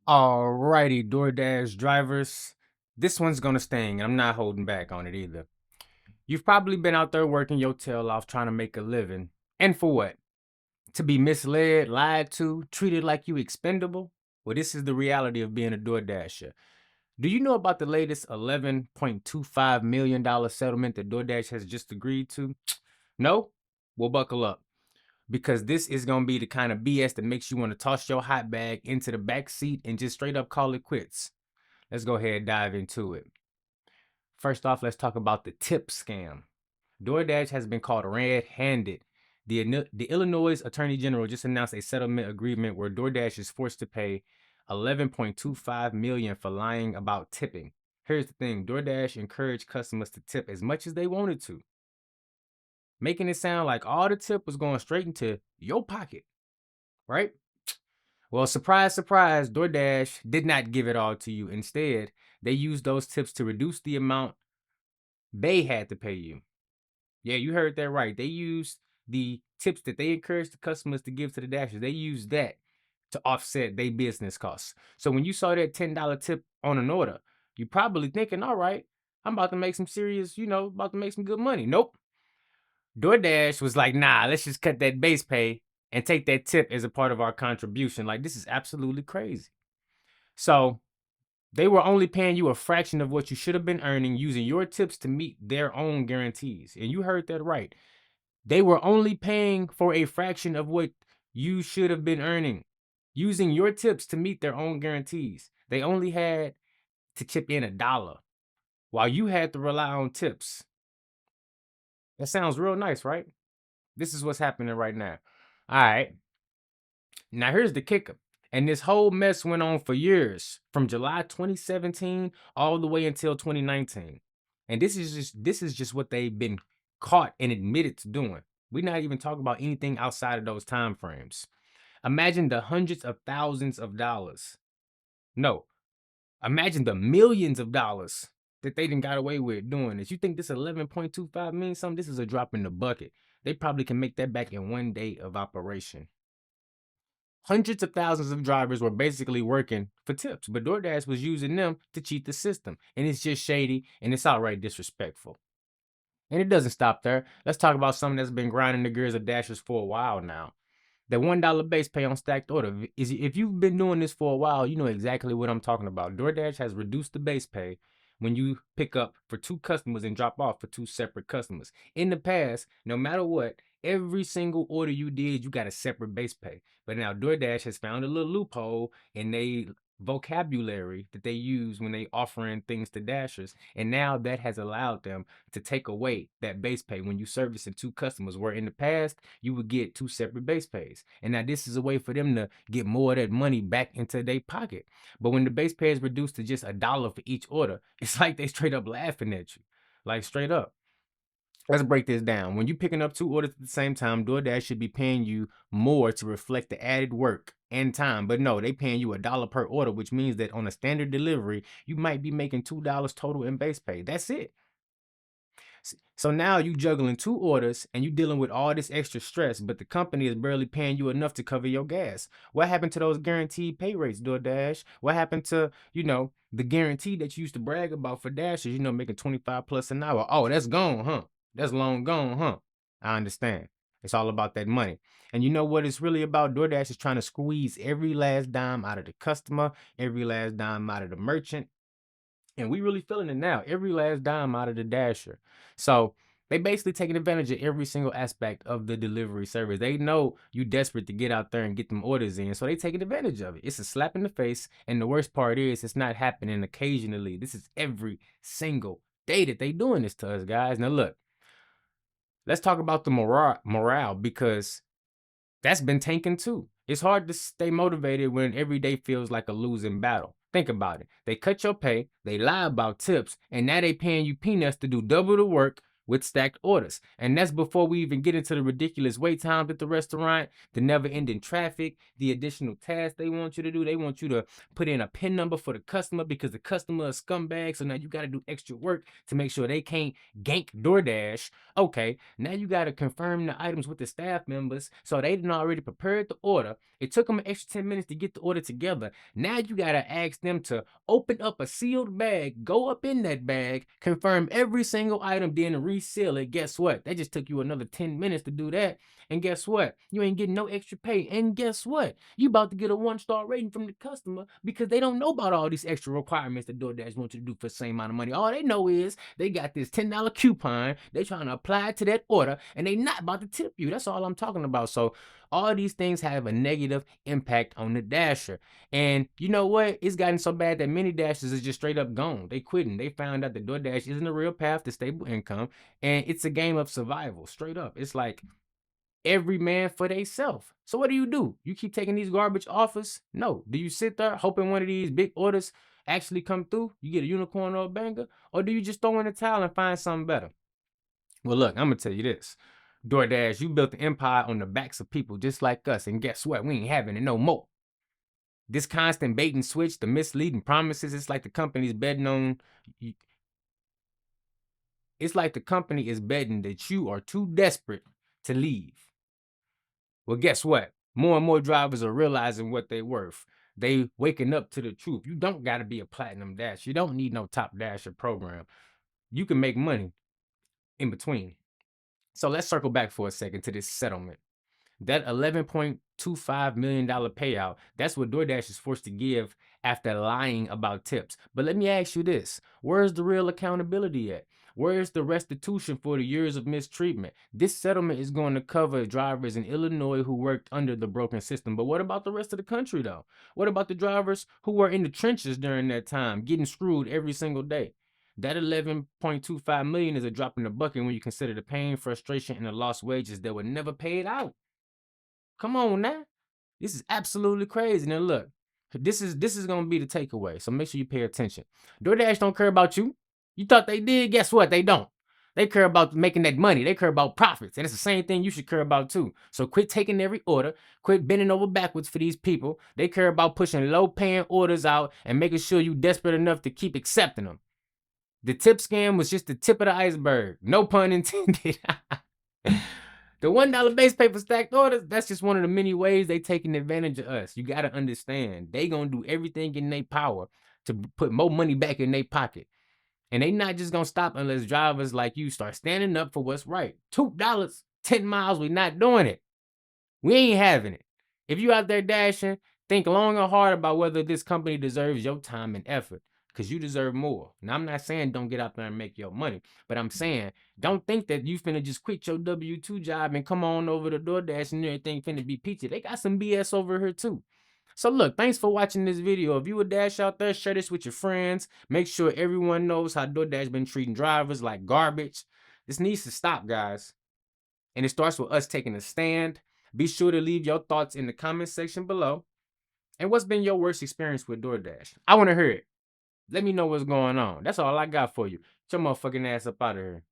Alrighty, DoorDash drivers. This one's gonna sting, and I'm not holding back on it either. You've probably been out there working your tail off trying to make a living. And for what? To be misled, lied to, treated like you expendable? Well, this is the reality of being a DoorDasher. Do you know about the latest $11.25 million settlement that DoorDash has just agreed to? No? Well, buckle up. Because this is going to be the kind of BS that makes you want to toss your hot bag into the back seat and just straight up call it quits. Let's go ahead and dive into it. First off, let's talk about the tip scam. DoorDash has been caught red-handed. The Illinois Attorney General just announced a settlement agreement where DoorDash is forced to pay $11.25 million for lying about tipping. Here's the thing, DoorDash encouraged customers to tip as much as they wanted to, making it sound like all the tip was going straight into your pocket, right? Well, surprise, surprise, DoorDash did not give it all to you. Instead, they used those tips to reduce the amount they had to pay you. Yeah, you heard that right. They used the tips that they encouraged the customers to give to the Dashers. They used that to offset their business costs. So when you saw that $10 tip on an order, you probably thinking, all right, I'm about to make some serious, about to make some good money. Nope. DoorDash was like, nah, let's just cut that base pay and take that tip as a part of our contribution. Like, this is absolutely crazy. So they were only paying you a fraction of what you should have been earning using your tips to meet their own guarantees. And you heard that right. They were only paying for a fraction of what you should have been earning using your tips to meet their own guarantees. They only had to chip in $1 while you had to rely on tips. That sounds real nice, right? This is what's happening right now. All right. Now here's the kicker. And this whole mess went on for years, from July 2017 all the way until 2019. And this is just what they've been caught and admitted to doing. We're not even talking about anything outside of those time frames. Imagine the hundreds of thousands of dollars. No, imagine the millions of dollars that they done got away with doing this. You think this 11.25 means something? This is a drop in the bucket. They probably can make that back in one day of operation. Hundreds of thousands of drivers were basically working for tips, but DoorDash was using them to cheat the system. And it's just shady and it's outright disrespectful. And it doesn't stop there. Let's talk about something that's been grinding the gears of Dashers for a while now. The $1 base pay on stacked order. If you've been doing this for a while, you know exactly what I'm talking about. DoorDash has reduced the base pay when you pick up for 2 customers and drop off for 2 separate customers. In the past, no matter what, every single order you did, you got a separate base pay. But now DoorDash has found a little loophole in they vocabulary that they use when they offering things to Dashers. And now that has allowed them to take away that base pay when you servicing 2 customers, where in the past you would get 2 separate base pays. And now this is a way for them to get more of that money back into their pocket. But when the base pay is reduced to just $1 for each order, it's like they straight up laughing at you. Like straight up. Let's break this down. When you're picking up 2 orders at the same time, DoorDash should be paying you more to reflect the added work and time. But no, they paying you $1 per order, which means that on a standard delivery, you might be making $2 total in base pay. That's it. So now you juggling 2 orders and you dealing with all this extra stress, but the company is barely paying you enough to cover your gas. What happened to those guaranteed pay rates, DoorDash? What happened to, the guarantee that you used to brag about for Dashers, making 25 plus an hour? Oh, that's gone, huh? That's long gone, huh? I understand. It's all about that money. And you know what it's really about? DoorDash is trying to squeeze every last dime out of the customer, every last dime out of the merchant. And we really feeling it now, every last dime out of the Dasher. So they basically taking advantage of every single aspect of the delivery service. They know you desperate to get out there and get them orders in, so they taking advantage of it. It's a slap in the face, and the worst part is it's not happening occasionally. This is every single day that they doing this to us, guys. Now look, let's talk about the morale because that's been tanking too. It's hard to stay motivated when every day feels like a losing battle. Think about it. They cut your pay, they lie about tips, and now they paying you peanuts to do double the work with stacked orders. And that's before we even get into the ridiculous wait times at the restaurant, the never-ending traffic, the additional tasks they want you to do. They want you to put in a PIN number for the customer because the customer is scumbag. So now you got to do extra work to make sure they can't gank DoorDash. Okay, now you got to confirm the items with the staff members. So they didn't already prepared the order. It took them an extra 10 minutes to get the order together. Now you got to ask them to open up a sealed bag, go up in that bag, confirm every single item, then reseal it. Guess what? That just took you another 10 minutes to do that. And guess what? You ain't getting no extra pay. And guess what? You about to get a 1-star rating from the customer because they don't know about all these extra requirements that DoorDash wants you to do for the same amount of money. All they know is they got this $10 coupon. They trying to apply it to that order and they not about to tip you. That's all I'm talking about. So all these things have a negative impact on the Dasher. And you know what? It's gotten so bad that many Dashers is just straight up gone. They quitting. They found out that DoorDash isn't a real path to stable income. And it's a game of survival. Straight up. It's like every man for theyself. So what do? You keep taking these garbage offers? No. Do you sit there hoping one of these big orders actually come through? You get a unicorn or a banger? Or do you just throw in the towel and find something better? Well, look, I'm going to tell you this. DoorDash, you built an empire on the backs of people just like us. And guess what? We ain't having it no more. This constant bait and switch, the misleading promises, it's like the company's betting on... It's like the company is betting that you are too desperate to leave. Well, guess what? More and more drivers are realizing what they're worth. They waking up to the truth. You don't got to be a platinum dash. You don't need no top dasher program. You can make money in between. So let's circle back for a second to this settlement. That $11.25 million payout, that's what DoorDash is forced to give after lying about tips. But let me ask you this. Where's the real accountability at? Where's the restitution for the years of mistreatment? This settlement is going to cover drivers in Illinois who worked under the broken system. But what about the rest of the country, though? What about the drivers who were in the trenches during that time, getting screwed every single day? That $11.25 million is a drop in the bucket when you consider the pain, frustration, and the lost wages that were never paid out. Come on now. This is absolutely crazy. Now look, this is gonna be the takeaway. So make sure you pay attention. DoorDash don't care about you. You thought they did? Guess what? They don't. They care about making that money. They care about profits. And it's the same thing you should care about too. So quit taking every order. Quit bending over backwards for these people. They care about pushing low-paying orders out and making sure you desperate enough to keep accepting them. The tip scam was just the tip of the iceberg. No pun intended. The $1 base pay for stacked orders, that's just one of the many ways they taking advantage of us. You got to understand, they going to do everything in their power to put more money back in their pocket. And they not just going to stop unless drivers like you start standing up for what's right. $2, 10 miles, we not doing it. We ain't having it. If you out there dashing, think long and hard about whether this company deserves your time and effort. Because you deserve more. Now, I'm not saying don't get out there and make your money. But I'm saying don't think that you finna just quit your W-2 job and come on over to DoorDash and everything finna be peachy. They got some BS over here too. So look, thanks for watching this video. If you a Dash out there, share this with your friends. Make sure everyone knows how DoorDash been treating drivers like garbage. This needs to stop, guys. And it starts with us taking a stand. Be sure to leave your thoughts in the comment section below. And what's been your worst experience with DoorDash? I want to hear it. Let me know what's going on. That's all I got for you. Get your motherfucking ass up out of here.